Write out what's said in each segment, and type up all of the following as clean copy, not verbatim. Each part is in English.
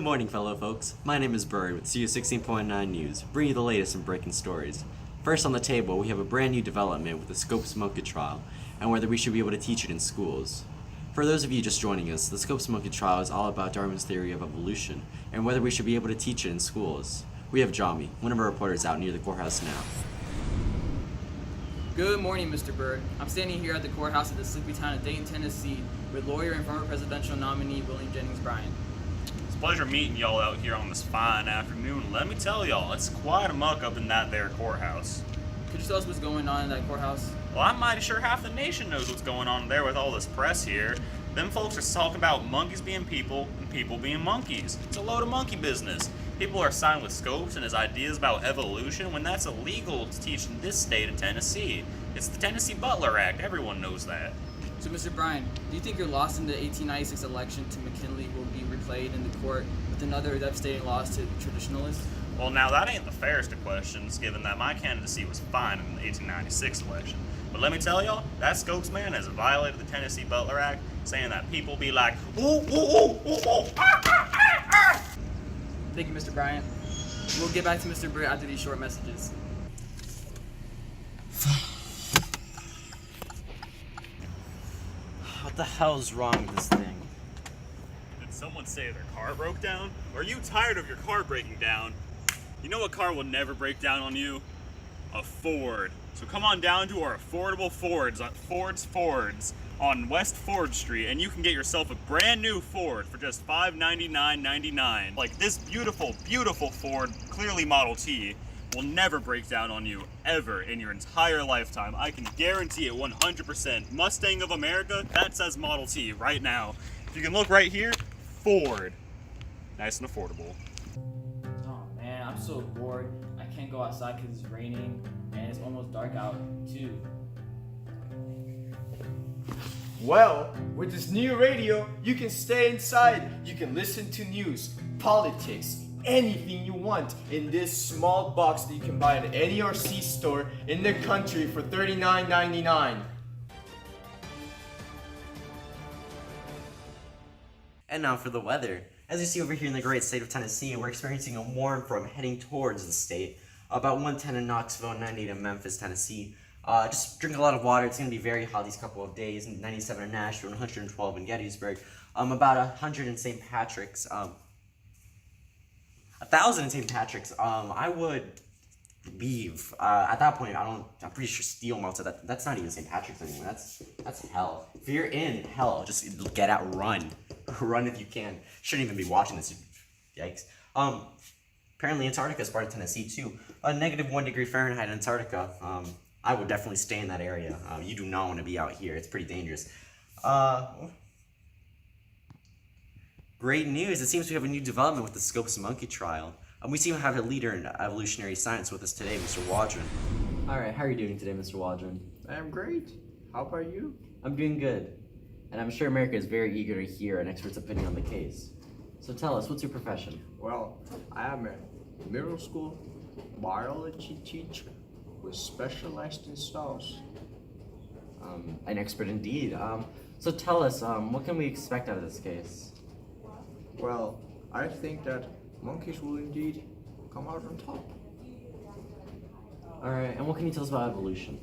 Good morning, fellow folks. My name is Bird with CU 16.9 News, bringing you the latest in breaking stories. First on the table, we have a brand new development with the Scopes Monkey trial, and whether we should be able to teach it in schools. For those of you just joining us, the Scopes Monkey trial is all about Darwin's theory of evolution, and whether we should be able to teach it in schools. We have Jami, one of our reporters, out near the courthouse now. Good morning, Mr. Bird. I'm standing here at the courthouse at the sleepy town of Dayton, Tennessee, with lawyer and former presidential nominee William Jennings Bryan. It's a pleasure meeting y'all out here on this fine afternoon. Let me tell y'all, it's quite a muck up in that there courthouse. Could you tell us what's going on in that courthouse? Well, I'm mighty sure half the nation knows what's going on there with all this press here. Them folks are talking about monkeys being people and people being monkeys. It's a load of monkey business. People are siding with Scopes and his ideas about evolution when that's illegal to teach in this state of Tennessee. It's the Tennessee Butler Act. Everyone knows that. So, Mr. Bryan, do you think your loss in the 1896 election to McKinley will be replayed in the court with another devastating loss to traditionalists? Well, now that ain't the fairest of questions, given that my candidacy was fine in the 1896 election. But let me tell y'all, that Scopes man has violated the Tennessee Butler Act, saying that people be like, ooh, ooh, ooh, ooh, ooh, ah, ah, ah, ah. Thank you, Mr. Bryan. We'll get back to Mr. Bird after these short messages. What the hell's wrong with this thing? Did someone say their car broke down? Are you tired of your car breaking down? You know what car will never break down on you? A Ford. So come on down to our affordable Fords on West Ford Street, and you can get yourself a brand new Ford for just $599.99. Like this beautiful, beautiful Ford, clearly Model T, will never break down on you ever in your entire lifetime. I can guarantee it 100%. Mustang of America, that says Model T right now. If you can look right here, Ford. Nice and affordable. Oh man, I'm so bored. I can't go outside because it's raining and it's almost dark out too. Well, with this new radio, you can stay inside. You can listen to news, politics, anything you want in this small box that you can buy at any RC store in the country for $39.99. And now for the weather. As you see over here in the great state of Tennessee, we're experiencing a warm front heading towards the state. About 110 in Knoxville, 98 in Memphis, Tennessee. Just drink a lot of water. It's going to be very hot these couple of days. 97 in Nashville, 112 in Gettysburg. About 100 in St. Patrick's. 1,000 in St. Patrick's. I would leave. At that point, I'm pretty sure steel melted. That's not even St. Patrick's anymore. That's hell. If you're in hell, just get out, run. Run if you can. Shouldn't even be watching this. Yikes. Apparently Antarctica is part of Tennessee too. -1 degree Fahrenheit in Antarctica. I would definitely stay in that area. You do not want to be out here. It's pretty dangerous. Great news. It seems we have a new development with the Scopes Monkey trial. We seem to have a leader in evolutionary science with us today, Mr. Waldron. Alright, how are you doing today, Mr. Waldron? I'm great. How about you? I'm doing good. And I'm sure America is very eager to hear an expert's opinion on the case. So tell us, what's your profession? Well, I am a middle school biology teacher with specialized in cells. An expert indeed. So tell us, what can we expect out of this case? Well, I think that monkeys will indeed come out on top. Alright, and what can you tell us about evolution?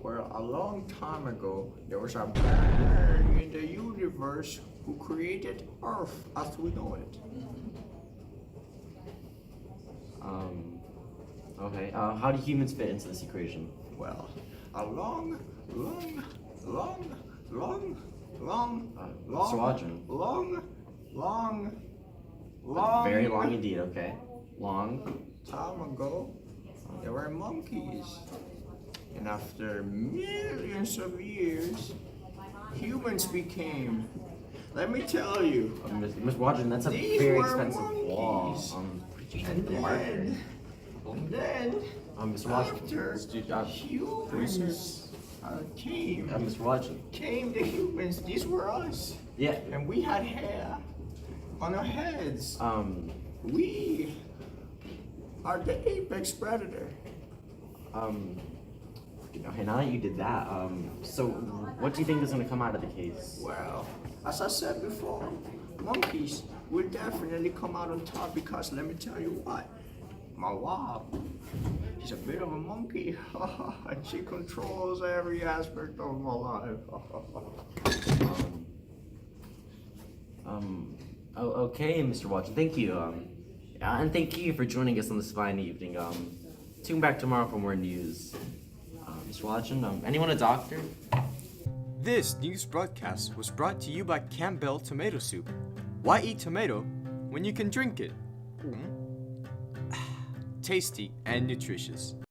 Well, a long time ago, there was a man in the universe who created Earth as we know it. Okay, how do humans fit into this equation? Well, a long, Very long indeed, okay. Long time ago, there were monkeys. And after millions of years, humans became. Let me tell you. Mr. Waldron, that's a very expensive wall. And then Mr. Waldron, after humans came, Mr. Waldron. Came the humans. These were us. Yeah. And we had hair on our heads. We are the apex predator. Okay, now that you did that, so what do you think is going to come out of the case? Well, as I said before, monkeys will definitely come out on top because let me tell you what, my wife, she's a bit of a monkey and she controls every aspect of my life. Okay, Mr. Watson, thank you. And thank you for joining us on this fine evening. Tune back tomorrow for more news. Mr. Watson, anyone a doctor? This news broadcast was brought to you by Campbell Tomato Soup. Why eat tomato when you can drink it? Tasty and nutritious.